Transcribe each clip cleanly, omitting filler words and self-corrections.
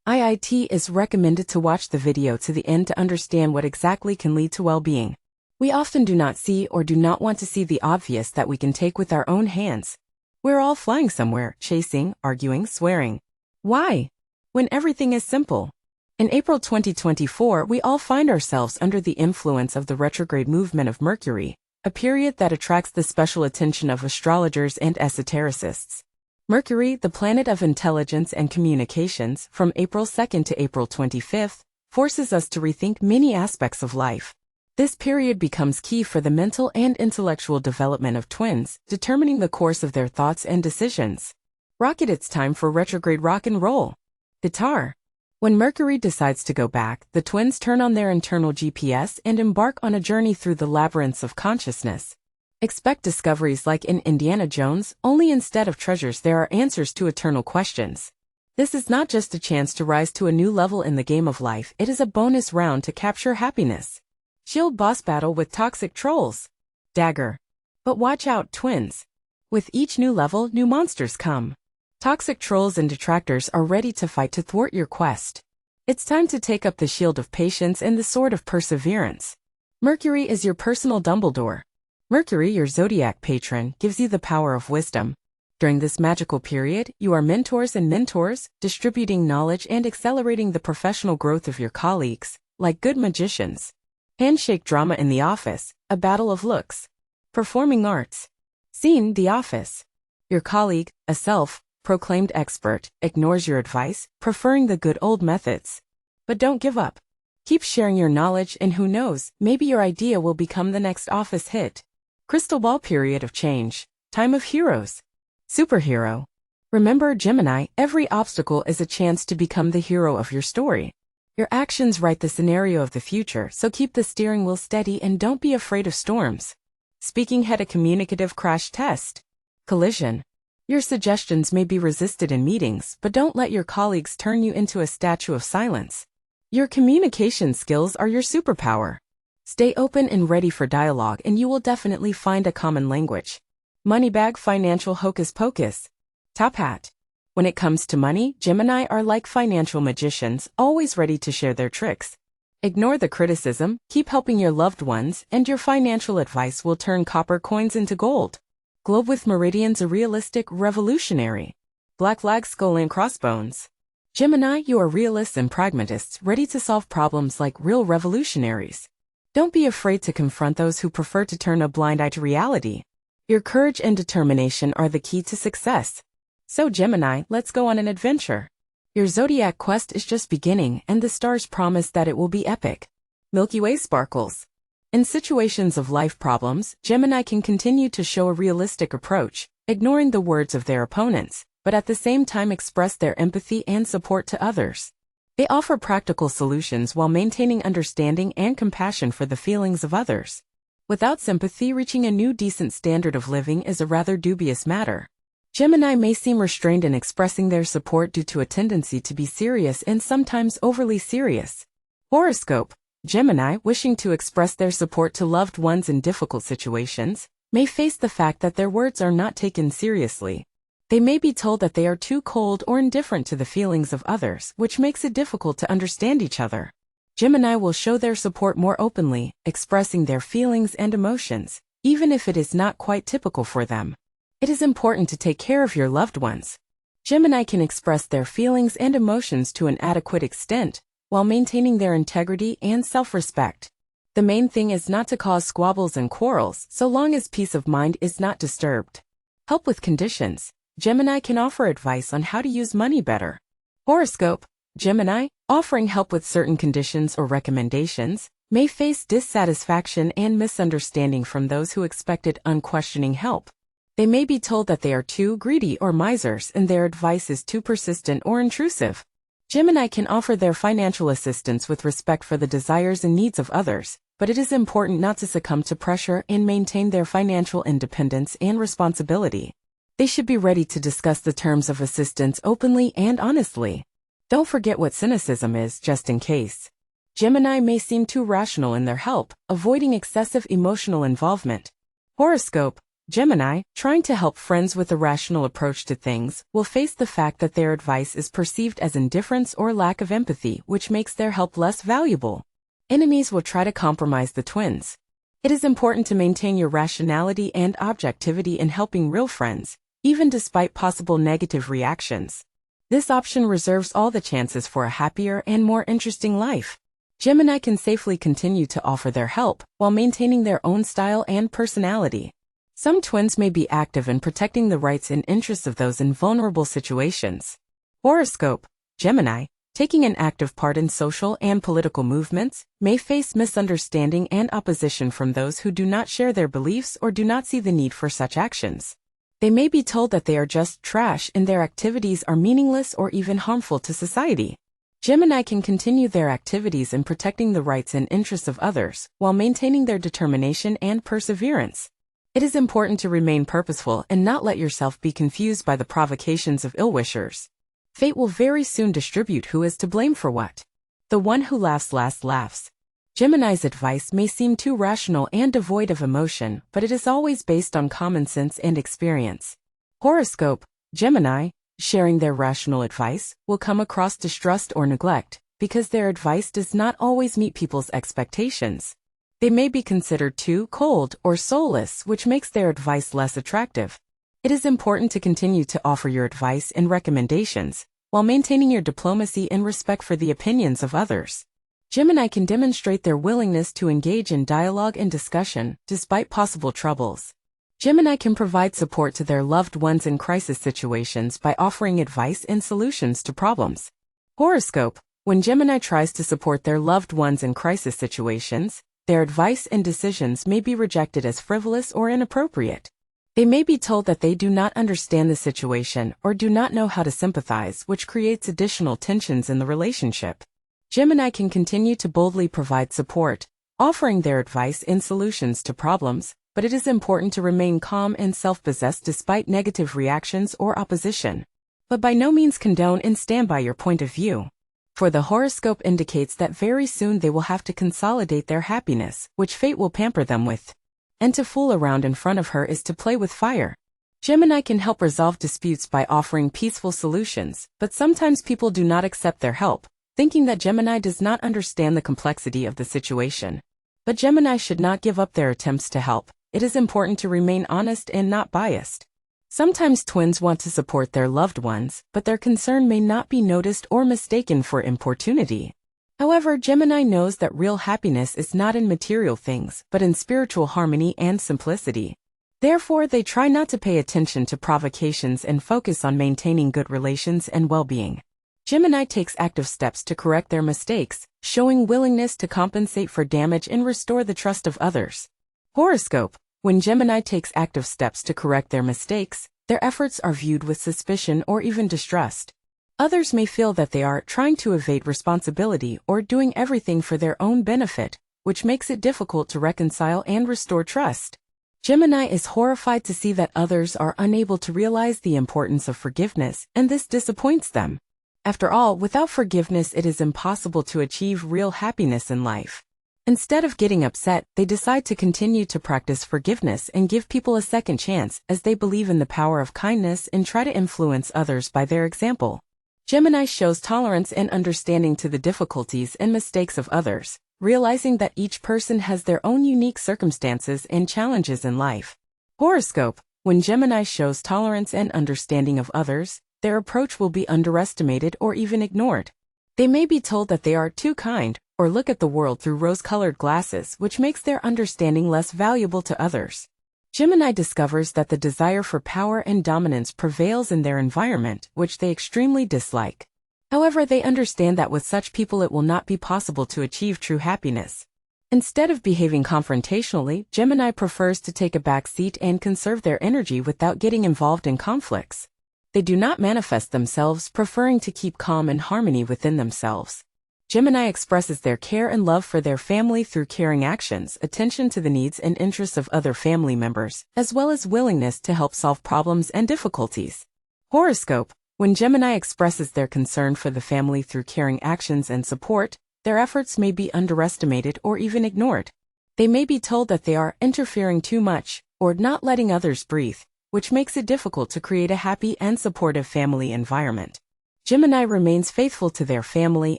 It is recommended to watch the video to the end to understand what exactly can lead to well-being. We often do not see or do not want to see the obvious that we can take with our own hands. We're all flying somewhere, chasing, arguing, swearing. Why? When everything is simple. In April 2024, we all find ourselves under the influence of the retrograde movement of Mercury, a period that attracts the special attention of astrologers and esotericists. Mercury, the planet of intelligence and communications, from April 2nd to April 25th, forces us to rethink many aspects of life. This period becomes key for the mental and intellectual development of twins, determining the course of their thoughts and decisions. Rocket, it's time for retrograde rock and roll. Guitar. When Mercury decides to go back, the twins turn on their internal GPS and embark on a journey through the labyrinths of consciousness. Expect discoveries like in Indiana Jones, only instead of treasures there are answers to eternal questions. This is not just a chance to rise to a new level in the game of life, it is a bonus round to capture happiness. Shield boss battle with toxic trolls. Dagger. But watch out, twins. With each new level, new monsters come. Toxic trolls and detractors are ready to fight to thwart your quest. It's time to take up the shield of patience and the sword of perseverance. Mercury is your personal Dumbledore. Mercury, your zodiac patron, gives you the power of wisdom. During this magical period, you are mentors and mentors, distributing knowledge and accelerating the professional growth of your colleagues, like good magicians. Handshake drama in the office, a battle of looks. Performing arts. Scene, the office. Your colleague, a self-proclaimed expert, ignores your advice, preferring the good old methods. But don't give up. Keep sharing your knowledge and who knows, maybe your idea will become the next office hit. Crystal ball period of change. Time of heroes. Superhero. Remember, Gemini, every obstacle is a chance to become the hero of your story. Your actions write the scenario of the future, so keep the steering wheel steady and don't be afraid of storms. Speaking head, a communicative crash test. Collision. Your suggestions may be resisted in meetings, but don't let your colleagues turn you into a statue of silence. Your communication skills are your superpower. Stay open and ready for dialogue and you will definitely find a common language. Moneybag, financial hocus pocus. Top hat. When it comes to money, Gemini are like financial magicians, always ready to share their tricks. Ignore the criticism, keep helping your loved ones, and your financial advice will turn copper coins into gold. Globe with meridians, a realistic revolutionary. Black flag, skull and crossbones. Gemini, you are realists and pragmatists, ready to solve problems like real revolutionaries. Don't be afraid to confront those who prefer to turn a blind eye to reality. Your courage and determination are the key to success. So Gemini, let's go on an adventure. Your zodiac quest is just beginning and the stars promise that it will be epic. Milky Way sparkles. In situations of life problems, Gemini can continue to show a realistic approach, ignoring the words of their opponents, but at the same time express their empathy and support to others. They offer practical solutions while maintaining understanding and compassion for the feelings of others. Without sympathy, reaching a new decent standard of living is a rather dubious matter. Gemini may seem restrained in expressing their support due to a tendency to be serious and sometimes overly serious. Horoscope. Gemini, wishing to express their support to loved ones in difficult situations, may face the fact that their words are not taken seriously. They may be told that they are too cold or indifferent to the feelings of others, which makes it difficult to understand each other. Gemini will show their support more openly, expressing their feelings and emotions, even if it is not quite typical for them. It is important to take care of your loved ones. Gemini can express their feelings and emotions to an adequate extent, while maintaining their integrity and self-respect. The main thing is not to cause squabbles and quarrels, so long as peace of mind is not disturbed. Help with conditions. Gemini can offer advice on how to use money better. Horoscope. Gemini, offering help with certain conditions or recommendations, may face dissatisfaction and misunderstanding from those who expected unquestioning help. They may be told that they are too greedy or misers and their advice is too persistent or intrusive. Gemini can offer their financial assistance with respect for the desires and needs of others, but it is important not to succumb to pressure and maintain their financial independence and responsibility. They should be ready to discuss the terms of assistance openly and honestly. Don't forget what cynicism is, just in case. Gemini may seem too rational in their help, avoiding excessive emotional involvement. Horoscope. Gemini, trying to help friends with a rational approach to things, will face the fact that their advice is perceived as indifference or lack of empathy, which makes their help less valuable. Enemies will try to compromise the twins. It is important to maintain your rationality and objectivity in helping real friends, even despite possible negative reactions. This option reserves all the chances for a happier and more interesting life. Gemini can safely continue to offer their help while maintaining their own style and personality. Some twins may be active in protecting the rights and interests of those in vulnerable situations. Horoscope: Gemini, taking an active part in social and political movements, may face misunderstanding and opposition from those who do not share their beliefs or do not see the need for such actions. They may be told that they are just trash and their activities are meaningless or even harmful to society. Gemini can continue their activities in protecting the rights and interests of others while maintaining their determination and perseverance. It is important to remain purposeful and not let yourself be confused by the provocations of ill-wishers. Fate will very soon distribute who is to blame for what. The one who laughs last laughs. Gemini's advice may seem too rational and devoid of emotion, but it is always based on common sense and experience. Horoscope: Gemini, sharing their rational advice, will come across distrust or neglect, because their advice does not always meet people's expectations. They may be considered too cold or soulless, which makes their advice less attractive. It is important to continue to offer your advice and recommendations, while maintaining your diplomacy and respect for the opinions of others. Gemini can demonstrate their willingness to engage in dialogue and discussion, despite possible troubles. Gemini can provide support to their loved ones in crisis situations by offering advice and solutions to problems. Horoscope: when Gemini tries to support their loved ones in crisis situations, their advice and decisions may be rejected as frivolous or inappropriate. They may be told that they do not understand the situation or do not know how to sympathize, which creates additional tensions in the relationship. Gemini can continue to boldly provide support, offering their advice and solutions to problems, but it is important to remain calm and self-possessed despite negative reactions or opposition. But by no means condone and stand by your point of view. For the horoscope indicates that very soon they will have to consolidate their happiness, which fate will pamper them with. And to fool around in front of her is to play with fire. Gemini can help resolve disputes by offering peaceful solutions, but sometimes people do not accept their help, thinking that Gemini does not understand the complexity of the situation. But Gemini should not give up their attempts to help. It is important to remain honest and not biased. Sometimes twins want to support their loved ones, but their concern may not be noticed or mistaken for importunity. However, Gemini knows that real happiness is not in material things, but in spiritual harmony and simplicity. Therefore, they try not to pay attention to provocations and focus on maintaining good relations and well-being. Gemini takes active steps to correct their mistakes, showing willingness to compensate for damage and restore the trust of others. Horoscope: when Gemini takes active steps to correct their mistakes, their efforts are viewed with suspicion or even distrust. Others may feel that they are trying to evade responsibility or doing everything for their own benefit, which makes it difficult to reconcile and restore trust. Gemini is horrified to see that others are unable to realize the importance of forgiveness, and this disappoints them. After all, without forgiveness it is impossible to achieve real happiness in life. Instead of getting upset, they decide to continue to practice forgiveness and give people a second chance, as they believe in the power of kindness and try to influence others by their example. Gemini shows tolerance and understanding to the difficulties and mistakes of others, realizing that each person has their own unique circumstances and challenges in life. Horoscope: when Gemini shows tolerance and understanding of others, their approach will be underestimated or even ignored. They may be told that they are too kind, or look at the world through rose-colored glasses, which makes their understanding less valuable to others. Gemini discovers that the desire for power and dominance prevails in their environment, which they extremely dislike. However, they understand that with such people it will not be possible to achieve true happiness. Instead of behaving confrontationally, Gemini prefers to take a back seat and conserve their energy without getting involved in conflicts. They do not manifest themselves, preferring to keep calm and harmony within themselves. Gemini expresses their care and love for their family through caring actions, attention to the needs and interests of other family members, as well as willingness to help solve problems and difficulties. Horoscope: when Gemini expresses their concern for the family through caring actions and support, their efforts may be underestimated or even ignored. They may be told that they are interfering too much, or not letting others breathe, which makes it difficult to create a happy and supportive family environment. Gemini remains faithful to their family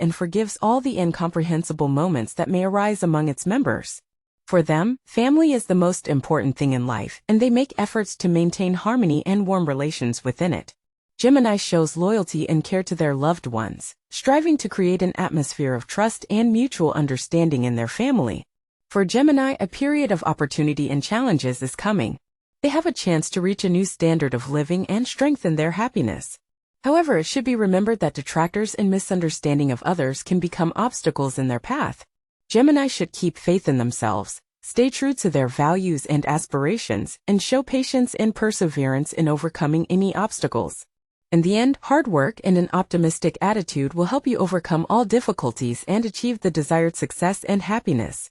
and forgives all the incomprehensible moments that may arise among its members. For them, family is the most important thing in life, and they make efforts to maintain harmony and warm relations within it. Gemini shows loyalty and care to their loved ones, striving to create an atmosphere of trust and mutual understanding in their family. For Gemini, a period of opportunity and challenges is coming. They have a chance to reach a new standard of living and strengthen their happiness. However, it should be remembered that detractors and misunderstanding of others can become obstacles in their path. Gemini should keep faith in themselves, stay true to their values and aspirations, and show patience and perseverance in overcoming any obstacles. In the end, hard work and an optimistic attitude will help you overcome all difficulties and achieve the desired success and happiness.